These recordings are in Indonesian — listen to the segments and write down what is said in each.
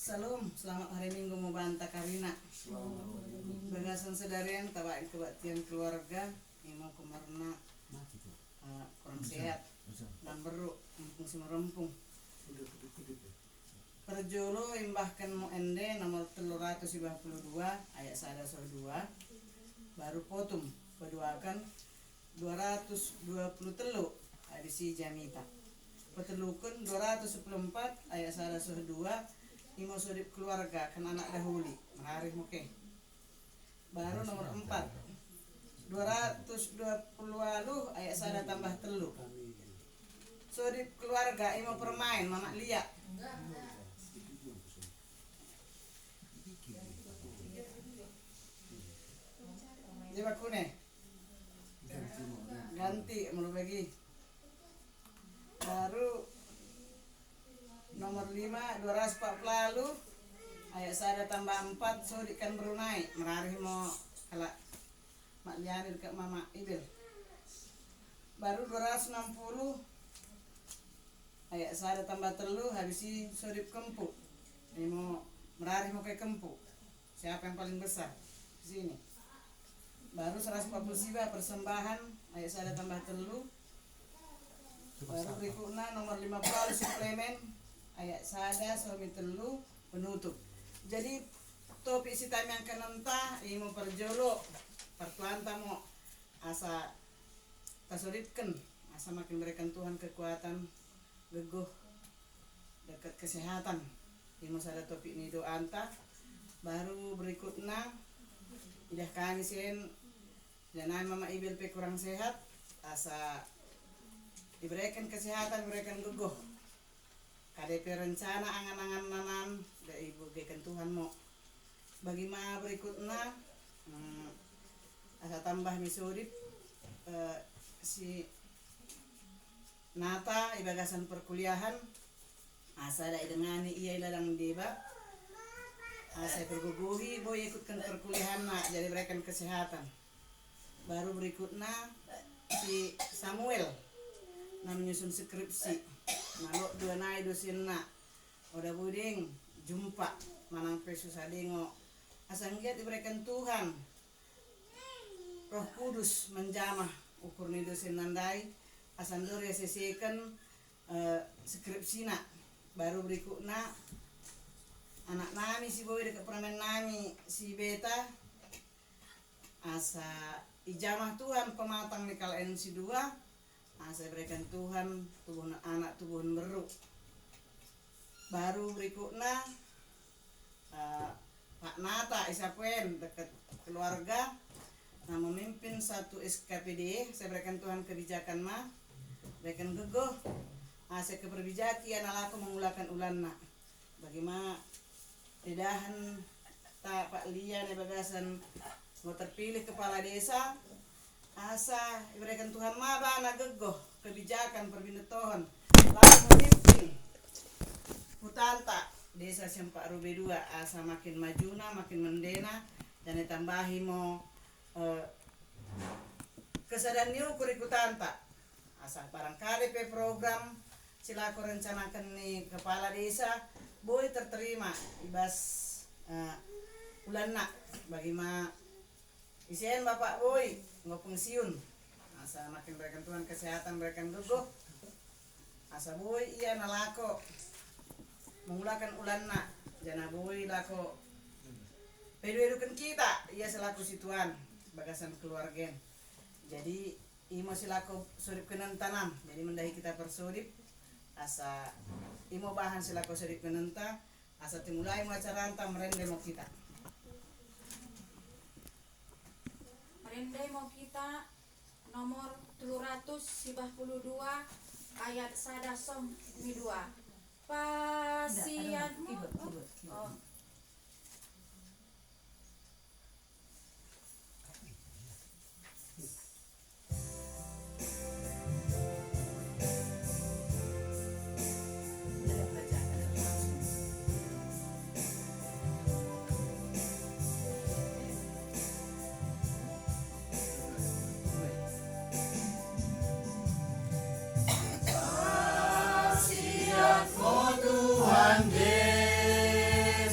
Salam, selamat hari Minggu mau bantah Karina. Bagasan sedarian tawain kebaktian keluarga, mau kemarna kurang sehat dan beruk mumpung si merempung. Perjolo imbahkan mu ende nomor 352 ayat 1 baru potum peduakan 220 telu adisi jamita. Petelukun 214 ayat 1 imo sodip keluarga kan anak dahuli hari muke baru nomor 4 220 ayat 1 tambah telu sodip keluarga imo permain mama liak jadi kune ganti mau bagi baru nomor 5 240 ayat 1 tambah 4 sodikan Brunei merari mau kalau mak liani dekat mama ibil baru 260 ayat 1 tambah telu habisi sodip kempu ini mau merari mau kayak kempu siapa yang paling besar di sini baru 140 persembahan ayat 1 tambah telu baru berikutnya nomor 50 suplemen ayat 1 suami telu penutup. Jadi topik si time yang kenenta imo perjolo pertuanta mo asa tasolipkan asa makin berikan Tuhan kekuatan gegoh dekat kesehatan imo sada topik ini doa anta baru berikutnya idah kami sen jangan mama ibil pe kurang sehat asa diberikan kesehatan berikan gegoh KDP rencana angan-angan nanan dari ibu gekan Tuhan mo bagaimana berikutnya asa tambah misodip si Nata ibagasan perkuliahan asa ada dengani iya iladang deba asa perguguhi boy ikutkan perkuliahan nak jadi berikan kesehatan baru berikutnya si Samuel na menyusun skripsi nalok dua nai dosen nak udah buding jumpa manang pesus adingo asang giat diberikan Tuhan Roh Kudus menjamah ukur ni dosen nandai asang dore sesekan skripsi nak baru berikutnya anak nami si boy dekat peramen nami si beta asa ijamah Tuhan pematang di kal NC2 saya berikan Tuhan tubuh anak tubuh beruk baru berikutnya Pak Nata Isapuen dekat keluarga nah memimpin satu SKPD saya berikan Tuhan kebijakan mah berikan gegoh saya keperbijaki anak aku mengulakan ulanna bagaimana lidahan tak Pak Lian bagasan mau terpilih kepala desa asa berikan Tuhan mabana gegoh kebijakan perbinetohon lalu memimpin hutanta desa Sempak Rube 2 asa makin majuna makin mendena dan ditambahi mo kesadaran niu kurikutanta asa barangkali pe program silaku rencanakan nih kepala desa boy terterima ibas ulanna bagaimana isian bapak boy nggak pensiun asa makin berikan Tuhan kesehatan berikan gegoh asa boy iya nalako mengulakan ulanna jana boy lako peduedukan kita iya selaku si Tuhan bagasan keluarga jadi imo silaku sodip kenentanam jadi mendahi kita persodip asa imo bahan silaku sodip kenenta asa timulai mo acara anta merende mo kita Rendai mau kita nomor 352 ayat 1 sampai 2 pasianmu oh. Tuhan Yesus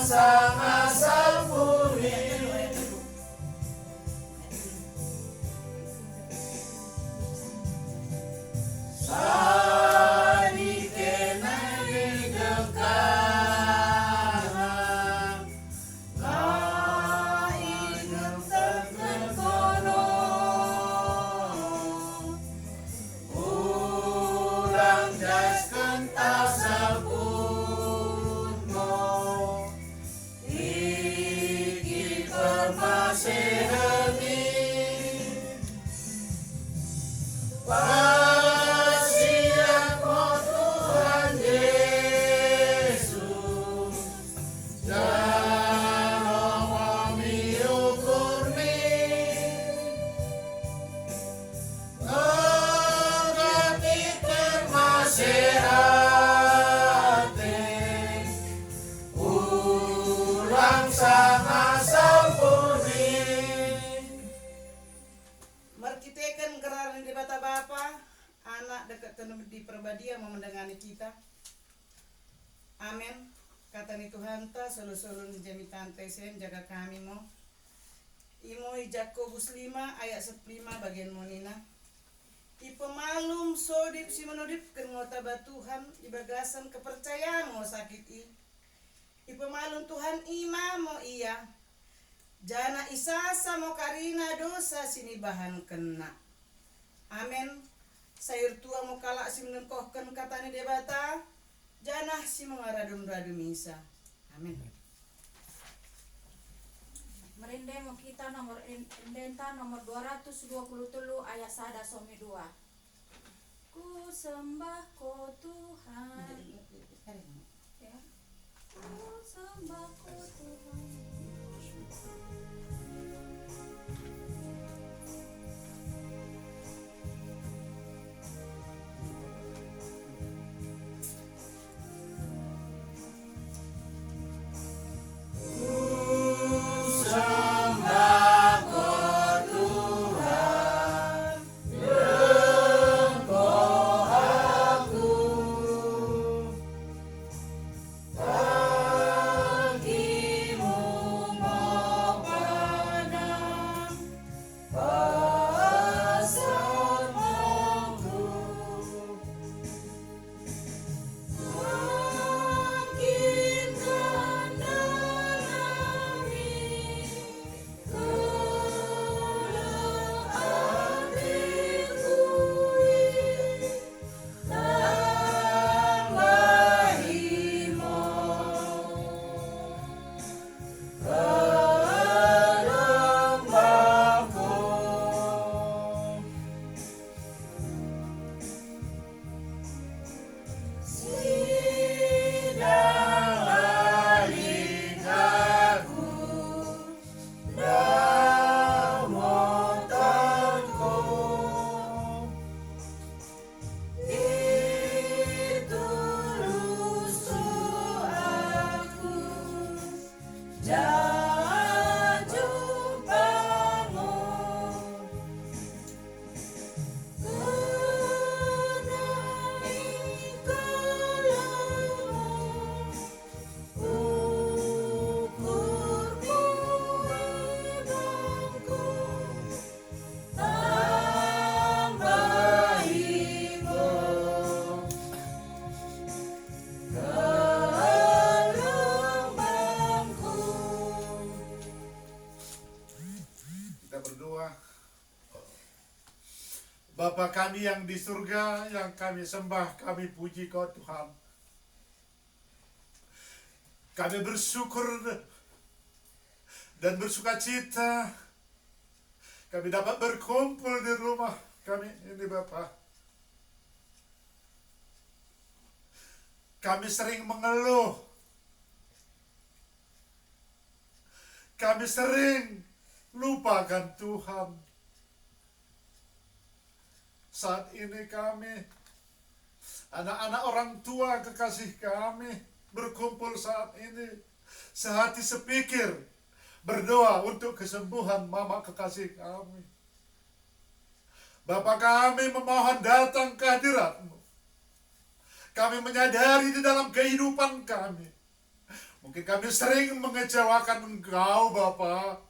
sangat sempurna. Sani kenai dekanan, kainum terkono, ulang jas kental sabunmu, iki permasehemi. Pasianmu Tuhan Yesus, jangan miukurni, ngerti permasehati, ulang sangat sempurni. Markitekan kerana di bata Bapa, anak dekat di perbadia mau mendengani kita. Amin. Kata ni Tuhan ta solo-solo ni jami tante sen jaga kami mo. Imo Yakobus 5 ayat 15 bagian monina. Ipemalum sodip si menodip ken ngota Tuhan ibagasan kepercayaan mo sakit i. Ipemalum Tuhan ima mo iya. Jana isasa mo karina dosa sini bahan kena. Amin. Sayur tua mo kalak si menengkohkan katani debata. Janah si mengaradum-radum isa. Amin. Merindai mau kita nomor indenta nomor 223 ayat 1 sampai 2. Ku sembah ko Tuhan. Ya. Ku sembah ko Tuhan. Bapa kami yang di surga, yang kami sembah, kami puji Kau Tuhan. Kami bersyukur dan bersuka cita kami dapat berkumpul di rumah kami ini Bapa. Kami sering mengeluh, kami sering lupakan Tuhan. Saat ini kami, anak-anak orang tua kekasih kami, berkumpul saat ini, sehati sepikir, berdoa untuk kesembuhan mama kekasih kami. Bapa kami memohon datang ke hadirat-Mu. Kami menyadari di dalam kehidupan kami, Mungkin kami sering mengecewakan Engkau, Bapa.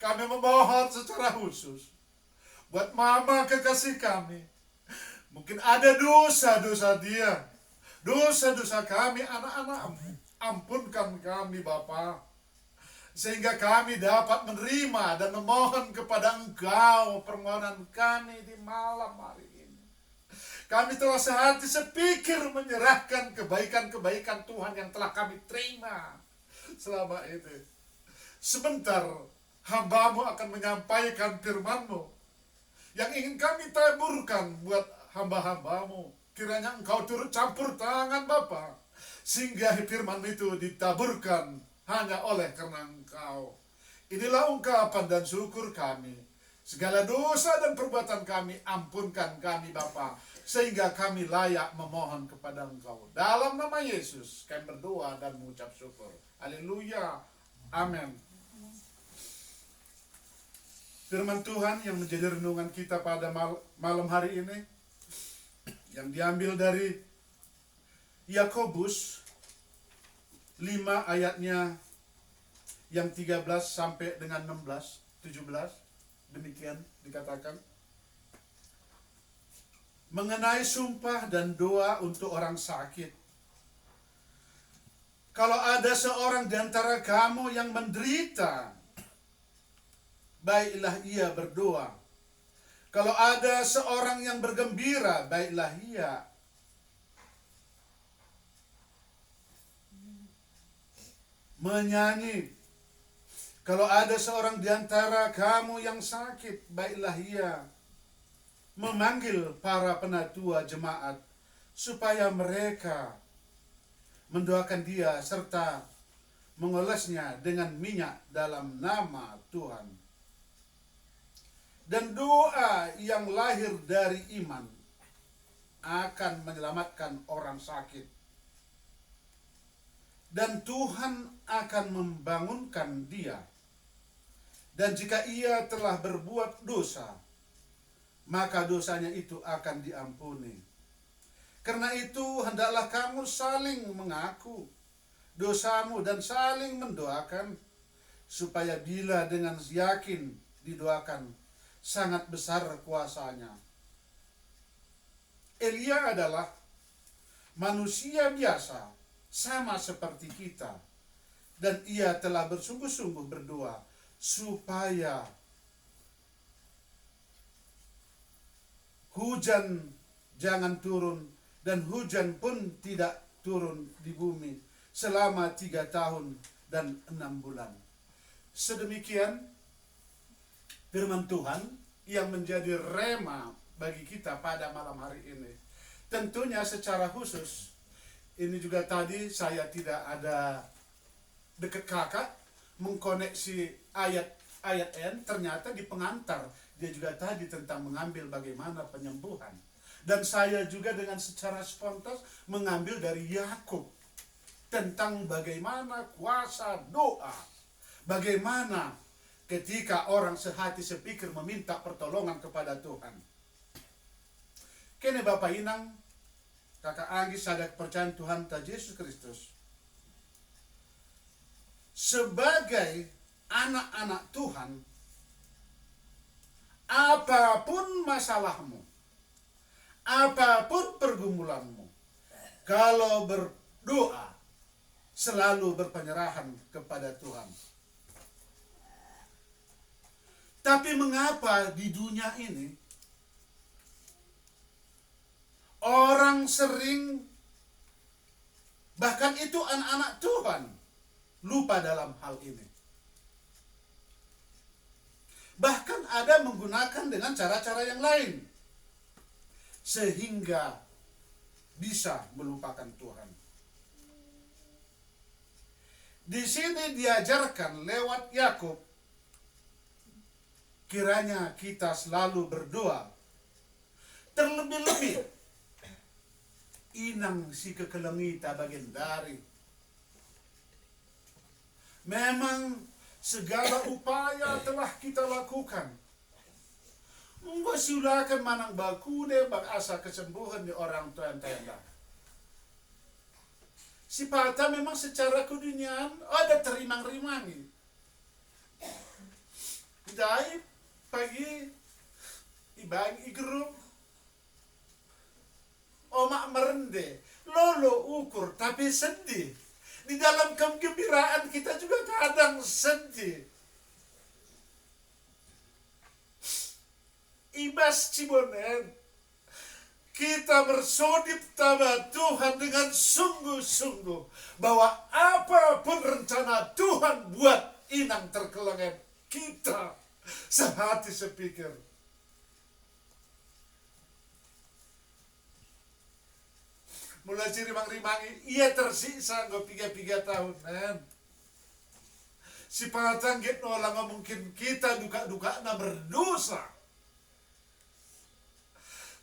Kami memohon secara khusus buat Mama kekasih kami. Mungkin ada dosa-dosa dia, dosa-dosa kami, anak-anak-Mu. Ampunkan kami, Bapa, sehingga kami dapat menerima dan memohon kepada Engkau permohonan kami di malam hari ini. Kami telah sehati sepikir menyerahkan kebaikan-kebaikan Tuhan yang telah kami terima selama ini. Sebentar, hamba-Mu akan menyampaikan firman-Mu yang ingin kami taburkan buat hamba-hamba-Mu. Kiranya Engkau turut campur tangan, Bapa, sehingga firman itu ditaburkan hanya oleh karena Engkau. Inilah ungkapan dan syukur kami. Segala dosa dan perbuatan kami, ampunkan kami, Bapa, sehingga kami layak memohon kepada Engkau. Dalam nama Yesus kami berdoa dan mengucap syukur. Haleluya. Amin. Firman Tuhan yang menjadi renungan kita pada malam hari ini, yang diambil dari Yakobus 5 ayatnya yang 13 sampai dengan 16, 17. Demikian dikatakan. Mengenai sumpah dan doa untuk orang sakit. Kalau ada seorang di antara kamu yang menderita, baiklah ia berdoa. Kalau ada seorang yang bergembira, baiklah ia menyanyi. Kalau ada seorang di antara kamu yang sakit, baiklah ia memanggil para penatua jemaat supaya mereka mendoakan dia serta mengolesnya dengan minyak dalam nama Tuhan. Dan doa yang lahir dari iman akan menyelamatkan orang sakit. Dan Tuhan akan membangunkan dia. Dan jika ia telah berbuat dosa, maka dosanya itu akan diampuni. Karena itu hendaklah kamu saling mengaku dosamu dan saling mendoakan, supaya bila dengan yakin didoakan, sangat besar kuasanya. Elia adalah manusia biasa, sama seperti kita, dan ia telah bersungguh-sungguh berdoa supaya hujan jangan turun, dan hujan pun tidak turun di bumi selama 3 tahun dan 6 bulan. Sedemikian firman Tuhan yang menjadi rema bagi kita pada malam hari ini. Tentunya secara khusus, ini juga tadi saya tidak ada dekat kakak mengkoneksi ayat N, ternyata di pengantar dia juga tadi tentang mengambil bagaimana penyembuhan. Dan saya juga dengan secara spontan mengambil dari Yakub tentang bagaimana kuasa doa. Bagaimana ketika orang sehati sepikir meminta pertolongan kepada Tuhan. Kene Bapak Inang, Kakak Anggi sadar kepercayaan Tuhan ta Yesus Kristus. Sebagai anak-anak Tuhan, apapun masalahmu, apapun pergumulanmu, kalau berdoa, selalu berpenyerahan kepada Tuhan. Tapi mengapa di dunia ini orang sering, bahkan itu anak-anak Tuhan, lupa dalam hal ini? Bahkan ada menggunakan dengan cara-cara yang lain, sehingga bisa melupakan Tuhan. Di sini diajarkan lewat Yakub, kiranya kita selalu berdoa. Terlebih-lebih, inang si kekelengita bagian dari. Memang segala upaya telah kita lakukan. Mempersilakan manang baku deh bak asa kesembuhan di orang tua yang tenda. Si Pata memang secara keduniaan ada terimang-rimangi. Dai pagi ibang igrum omak merende lolo ukur tapi sedih. Di dalam kegembiraan kita juga kadang sedih. Ibas Cibonen, kita bersodip sama Tuhan dengan sungguh-sungguh bahwa apapun rencana Tuhan buat inang terkelengen kita sehati sepikir. Mulai rimang-rimangi, ia tersiksa nggak 3 tahun. Si patang gitu nggak mungkin kita duka-duka na berdosa.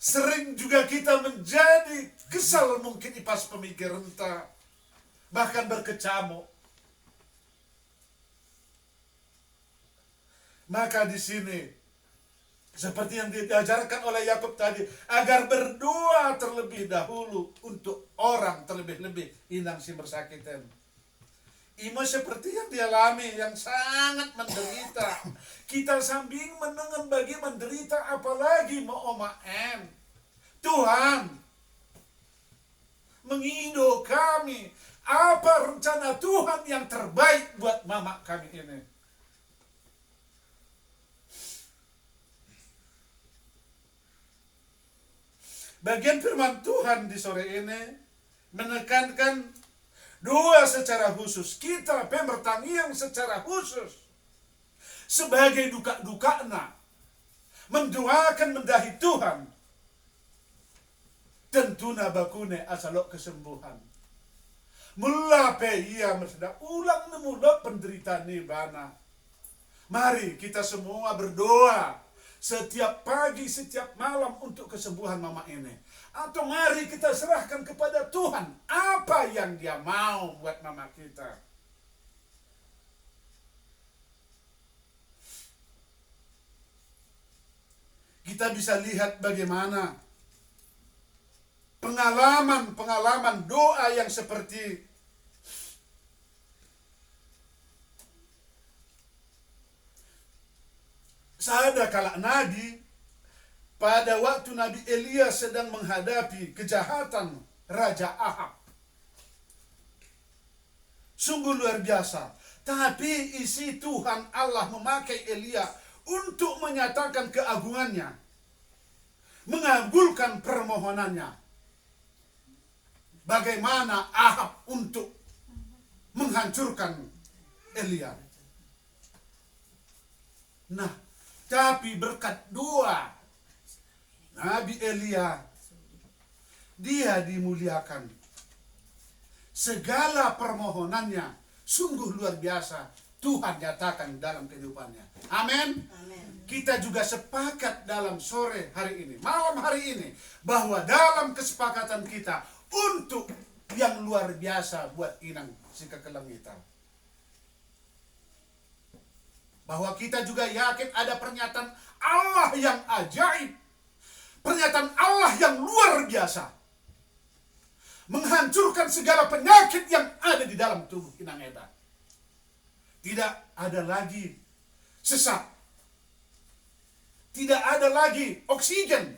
Sering juga kita menjadi kesal mungkin ipas pemikiran ta, bahkan berkecamuk. Maka di sini seperti yang diajarkan oleh Yakub tadi, agar berdoa terlebih dahulu untuk orang terlebih-lebih inang si bersakitan. Imo seperti yang dialami, yang sangat menderita. Kita sambing menengan bagi menderita, apalagi mau omaen. Tuhan mengindo kami. Apa rencana Tuhan yang terbaik buat mama kami ini? Bagian firman Tuhan di sore ini menekankan doa secara khusus. Kita pemertangiang secara khusus sebagai duka-dukana mendoakan mendahi Tuhan. Tentuna bakune asalok kesembuhan. Mula pe ia mesda ulang nemula penderitaan nibana. Mari kita semua berdoa setiap pagi, setiap malam untuk kesembuhan mama ini. Atau mari kita serahkan kepada Tuhan apa yang Dia mau buat mama kita. Kita bisa lihat bagaimana pengalaman doa yang seperti Sada kala Nabi pada waktu Nabi Elia sedang menghadapi kejahatan Raja Ahab. Sungguh luar biasa. Tapi isi Tuhan Allah memakai Elia untuk menyatakan keagungannya. Mengabulkan permohonannya. Bagaimana Ahab untuk menghancurkan Elia. Nah, tapi berkat doa Nabi Elia, dia dimuliakan. Segala permohonannya sungguh luar biasa Tuhan nyatakan dalam kehidupannya. Amin. Kita juga sepakat dalam sore hari ini, malam hari ini, bahwa dalam kesepakatan kita untuk yang luar biasa buat inang si kekelengitan. Bahwa kita juga yakin ada pernyataan Allah yang ajaib. Pernyataan Allah yang luar biasa. Menghancurkan segala penyakit yang ada di dalam tubuh inang Eda. Tidak ada lagi sesak. Tidak ada lagi oksigen.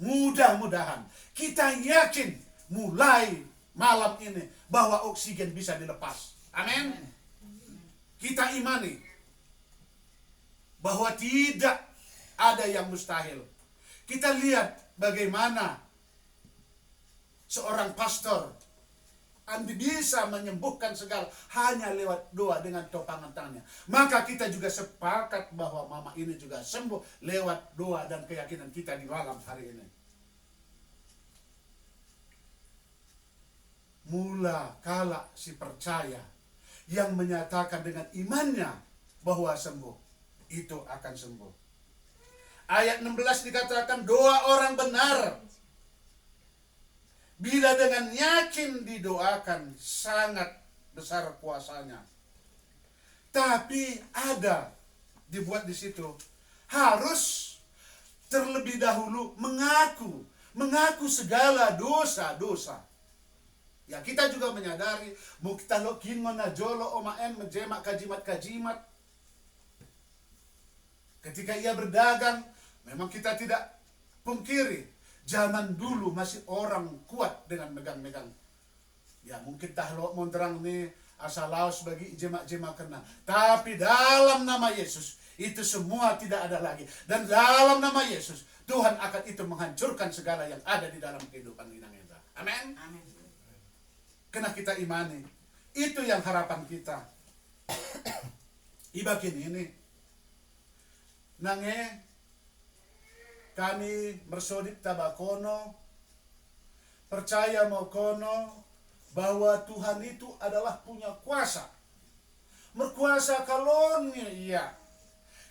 Mudah-mudahan kita yakin mulai malam ini bahwa oksigen bisa dilepas. Amin. Kita imani bahwa tidak ada yang mustahil. Kita lihat bagaimana seorang pastor bisa menyembuhkan segala hanya lewat doa dengan topangan tangannya. Maka kita juga sepakat bahwa mama ini juga sembuh lewat doa dan keyakinan kita di malam hari ini. Mula kala si percaya yang menyatakan dengan imannya bahwa sembuh, itu akan sembuh. Ayat 16 dikatakan doa orang benar bila dengan yakin didoakan sangat besar kuasanya. Tapi ada dibuat di situ harus terlebih dahulu mengaku segala dosa-dosa. Ya kita juga menyadari mau kita lokin mana jolo omaen menjemak kajimat-kajimat. Ketika ia berdagang, memang kita tidak pungkiri zaman dulu masih orang kuat dengan megang-megang. Ya mungkin tahlo monterang nih asal laos bagi jemak-jemak kena. Tapi dalam nama Yesus itu semua tidak ada lagi. Dan dalam nama Yesus Tuhan akan itu menghancurkan segala yang ada di dalam kehidupan kita. Amin. Amin. Kena kita imani. Itu yang harapan kita. Iba kini ini. Nange kami bersodip tabakono. Percaya mau kono bahwa Tuhan itu adalah punya kuasa. Berkuasa kalonnya iya.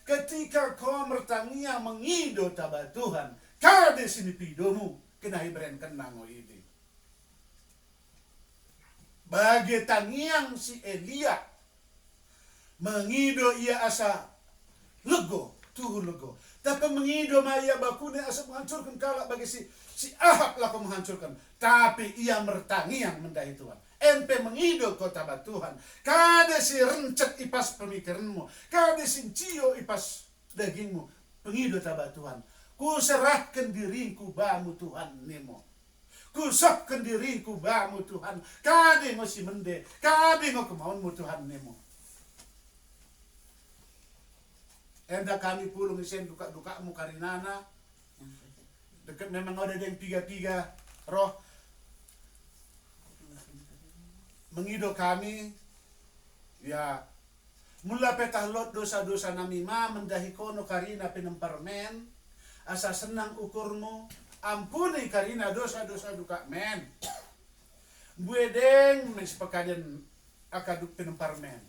Ketika kau bertanya mengido taba Tuhan, kade sini pidomu kena hibren kenang ini. Bagi tangiang si Elia mengido ia asa lego, tuh lego. Tapi mengido maya bakune asa menghancurkan kalak bagi si Ahab laku menghancurkan. Tapi ia bertangiang mendahi Tuhan. Empe mengido kota Tuhan. Kade si rencet ipas pemikiranmu. Kade si cio ipas dagingmu. Pengido tabat Tuhan. Ku serahkan diriku bamu Tuhan nemo. Ku sokkan diriku bamu Tuhan. Kade ngo si mende. Kade ngo kemauanmu Tuhan nemo. Enda kami pulung isen duka-dukamu karinana. Dekat memang ada yang tiga-tiga roh mengido kami, ya mula petah lot dosa-dosa nami ma mendahi kono karina penemparmen, asa senang ukurmu, ampuni karina dosa-dosa duka men. Buedeng mensepakaden akaduk penemparmen,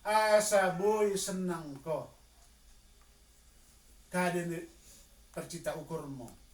asa boy senang ko, kaden percita ukurmu.